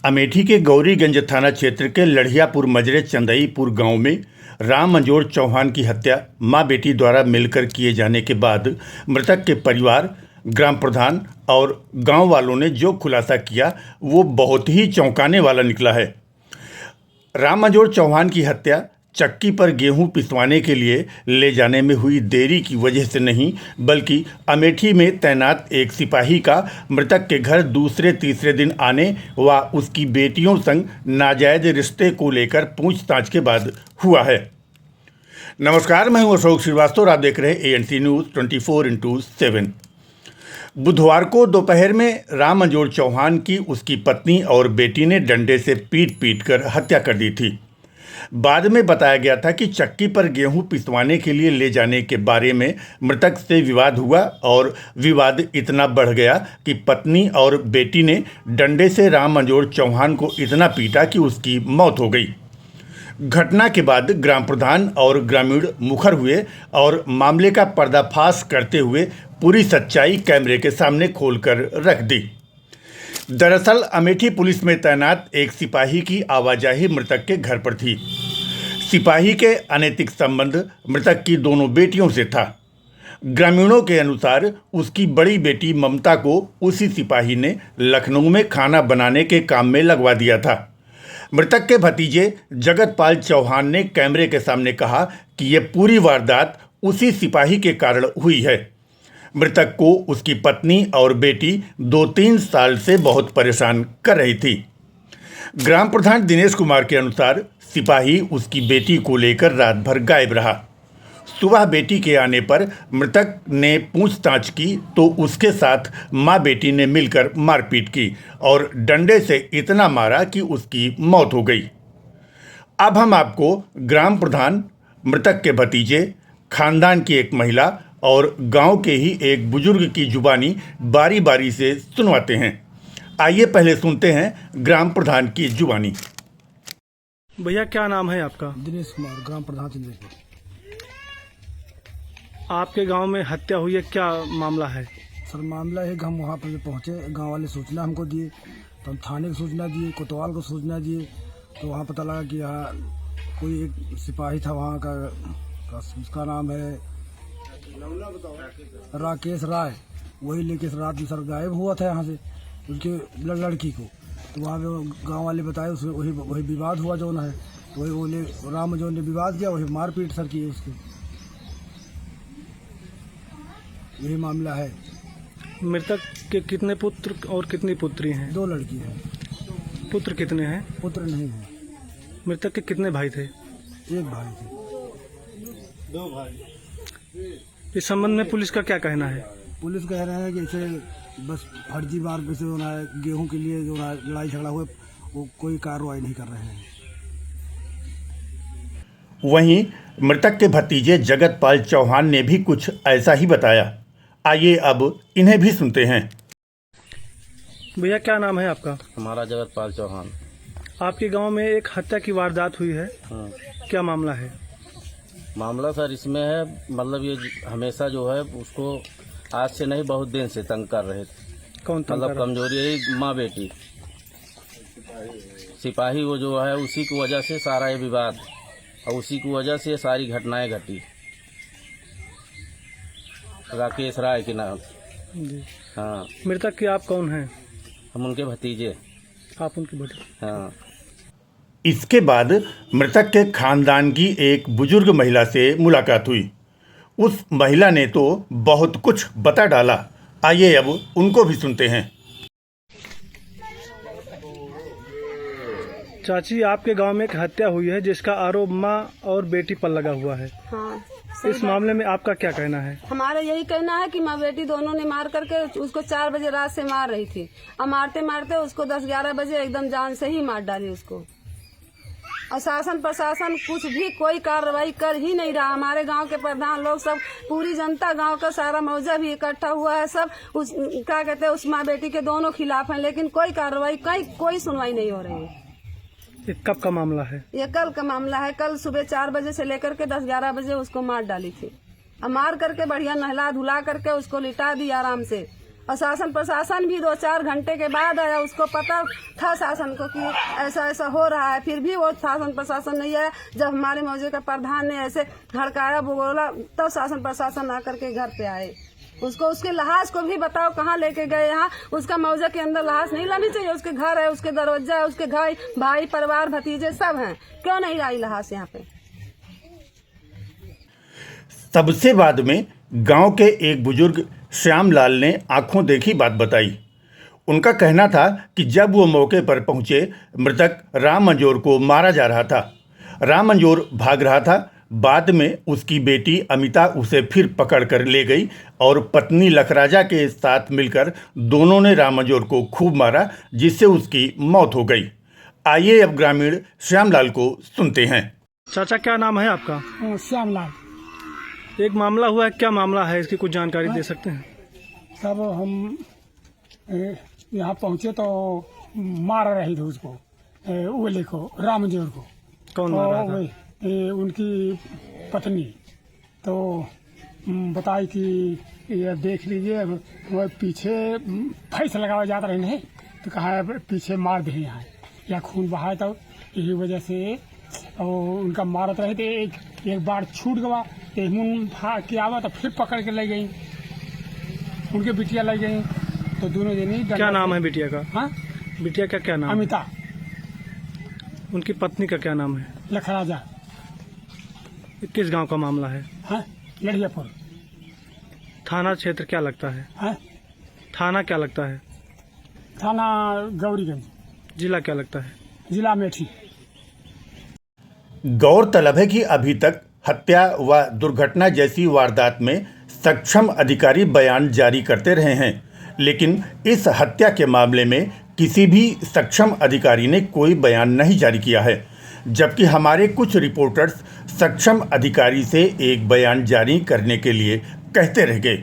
अमेठी के गौरीगंज थाना क्षेत्र के लड़ियापुर मजरे चंदईपुर गांव में राम मंजोर चौहान की हत्या मां बेटी द्वारा मिलकर किए जाने के बाद मृतक के परिवार, ग्राम प्रधान और गांव वालों ने जो खुलासा किया वो बहुत ही चौंकाने वाला निकला है। राम मंजोर चौहान की हत्या चक्की पर गेहूं पिसवाने के लिए ले जाने में हुई देरी की वजह से नहीं, बल्कि अमेठी में तैनात एक सिपाही का मृतक के घर दूसरे तीसरे दिन आने व उसकी बेटियों संग नाजायज रिश्ते को लेकर पूछताछ के बाद हुआ है। नमस्कार, मैं हूं अशोक श्रीवास्तव और आप देख रहे हैं ANC न्यूज़ 24x7। बुधवार को दोपहर में राम मंजोर चौहान की उसकी पत्नी और बेटी ने डंडे से पीट कर हत्या कर दी थी। बाद में बताया गया था कि चक्की पर गेहूं पिसवाने के लिए ले जाने के बारे में मृतक से विवाद हुआ और विवाद इतना बढ़ गया कि पत्नी और बेटी ने डंडे से राम मंजोर चौहान को इतना पीटा कि उसकी मौत हो गई। घटना के बाद ग्राम प्रधान और ग्रामीण मुखर हुए और मामले का पर्दाफाश करते हुए पूरी सच्चाई कैमरे के सामने खोलकर रख दी। दरअसल अमेठी पुलिस में तैनात एक सिपाही की आवाजाही मृतक के घर पर थी। सिपाही के अनैतिक संबंध मृतक की दोनों बेटियों से था। ग्रामीणों के अनुसार उसकी बड़ी बेटी ममता को उसी सिपाही ने लखनऊ में खाना बनाने के काम में लगवा दिया था। मृतक के भतीजे जगतपाल चौहान ने कैमरे के सामने कहा कि यह पूरी वारदात उसी सिपाही के कारण हुई है। मृतक को उसकी पत्नी और बेटी 2-3 साल से बहुत परेशान कर रही थी। ग्राम प्रधान दिनेश कुमार के अनुसार सिपाही उसकी बेटी को लेकर रात भर गायब रहा। सुबह बेटी के आने पर मृतक ने पूछताछ की तो उसके साथ मां बेटी ने मिलकर मारपीट की और डंडे से इतना मारा कि उसकी मौत हो गई। अब हम आपको ग्राम प्रधान, मृतक के भतीजे, खानदान की एक महिला और गांव के ही एक बुजुर्ग की जुबानी बारी बारी से सुनवाते हैं। आइए पहले सुनते हैं ग्राम प्रधान की जुबानी। भैया, क्या नाम है आपका? दिनेश कुमार, ग्राम प्रधान चंद्रपुर। आपके गांव में हत्या हुई है, क्या मामला है? सर, मामला है कि हम वहाँ पर पहुँचे, गांव वाले सूचना हमको दिए, तो हम थाने को सूचना दिए, कोतवाल को सूचना दिए, तो वहाँ पता लगा कि यहाँ कोई एक सिपाही था वहाँ का उसका नाम है राकेश राय। वही लेके रात में सर गायब हुआ था यहाँ से उसके लड़की को। तो वहाँ पे गांव वाले बताए उसमें वही विवाद हुआ जो है, वही बोले राम जो ने विवाद किया, वही मारपीट सर की उसकी। यही मामला है। मृतक के कितने पुत्र और कितनी पुत्री हैं? 2 लड़की हैं। पुत्र कितने हैं? पुत्र नहीं है। मृतक के कितने भाई थे? 1 भाई थे। 2 भाई। इस संबंध में पुलिस का क्या कहना है? पुलिस कह रहे हैं कि इसे बस फर्जी बार पे से गेहूं के लिए जो लड़ाई झगड़ा हुआ, वो कोई कार्रवाई नहीं कर रहे हैं। वहीं मृतक के भतीजे जगतपाल चौहान ने भी कुछ ऐसा ही बताया। आइए अब इन्हें भी सुनते हैं। भैया, क्या नाम है आपका? हमारा जगतपाल चौहान। आपके गांव में एक हत्या की वारदात हुई है, क्या मामला है? मामला सर इसमें है, मतलब ये हमेशा जो है उसको आज से नहीं बहुत दिन से तंग कर रहे थे। कौन तंग मतलब कर रहा? कमजोरी है माँ बेटी सिपाही, वो जो है उसी की वजह से सारा ये विवाद और उसी की वजह से सारी घटनाएं घटी। राकेश राय के नाम। जी। हाँ। मृतक के आप कौन हैं? हम उनके भतीजे। आप उनके भतीजे? हाँ। इसके बाद मृतक के खानदान की एक बुजुर्ग महिला से मुलाकात हुई। उस महिला ने तो बहुत कुछ बता डाला। आइए अब उनको भी सुनते हैं। चाची, आपके गांव में एक हत्या हुई है जिसका आरोप मां और बेटी पर लगा हुआ है। हाँ, इस मामले में आपका क्या कहना है? हमारा यही कहना है कि माँ बेटी दोनों ने मार करके उसको 4 बजे रात से मार रही थी और मारते मारते उसको 10-11 बजे एकदम जान से ही मार डाली उसको। और शासन प्रशासन कुछ भी कोई कार्रवाई कर ही नहीं रहा। हमारे गांव के प्रधान लोग सब, पूरी जनता, गांव का सारा मौजा भी इकट्ठा हुआ है, सब उस क्या कहते हैं उस माँ बेटी के दोनों खिलाफ हैं, लेकिन कोई कार्रवाई कोई सुनवाई नहीं हो रही है। ये कब का मामला है? ये कल का मामला है। कल सुबह 4 बजे से लेकर के 10-11 बजे उसको मार डाली थी। और मार करके बढ़िया नहला धुला करके उसको लिटा दी आराम से। और शासन प्रशासन भी 2-4 घंटे के बाद आया। उसको पता था शासन को कि ऐसा ऐसा हो रहा है, फिर भी वो शासन प्रशासन नहीं आया। जब हमारे मौजे का प्रधान ने ऐसे हड़काया बोला, तब शासन प्रशासन आकर के घर पे आए। उसको उसके लहाज को भी बताओ कहाँ लेके गए। यहाँ उसका मौजा के अंदर लहाज नहीं लानी चाहिए। उसके घर है, उसके दरवाजा है, उसके भाई परिवार भतीजे सब हैं, क्यों नहीं लाई लहाज यहाँ पे। सबसे बाद में गांव के एक बुजुर्ग श्यामलाल ने आंखों देखी बात बताई। उनका कहना था कि जब वो मौके पर पहुंचे, मृतक राम मंजोर को मारा जा रहा था। राम मंजोर भाग रहा था। बाद में उसकी बेटी अमिता उसे फिर पकड़ कर ले गई और पत्नी लखराजा के साथ मिलकर दोनों ने राम मंजोर को खूब मारा, जिससे उसकी मौत हो गई। आइए अब ग्रामीण श्यामलाल को सुनते हैं। चाचा क्या नाम है आपका? श्यामलाल। एक मामला हुआ है, क्या मामला है, इसकी कुछ जानकारी दे सकते हैं? तब हम यहाँ पहुँचे तो मार रही थी उसको, ओले को, रामजोर को। कौन मार रहा था? उनकी पत्नी तो बताई कि ये देख लीजिए, वो पीछे फैस लगावा जाता रहे नहीं तो कहा पीछे मार दे यहाँ या खून बहा, तो यही वजह से और उनका मारत रहे थे। एक बार छूट गवा भाग के आवा तो फिर पकड़ के ले गई, उनके बिटिया ले गई। तो दोनों जनी। क्या नाम है बिटिया का? हाँ, बिटिया का क्या नाम? अमिता। उनकी पत्नी का क्या नाम है? लखराजा। किस गांव का मामला है? हाँ, लड़ियापुर। थाना क्षेत्र क्या लगता है? हाँ, थाना क्या लगता है? थाना गौरीगंज। जिला क्या लगता है? जिला मेठी। गौरतलब है कि अभी तक हत्या व दुर्घटना जैसी वारदात में सक्षम अधिकारी बयान जारी करते रहे हैं, लेकिन इस हत्या के मामले में किसी भी सक्षम अधिकारी ने कोई बयान नहीं जारी किया है। जबकि हमारे कुछ रिपोर्टर्स सक्षम अधिकारी से एक बयान जारी करने के लिए कहते रह गए।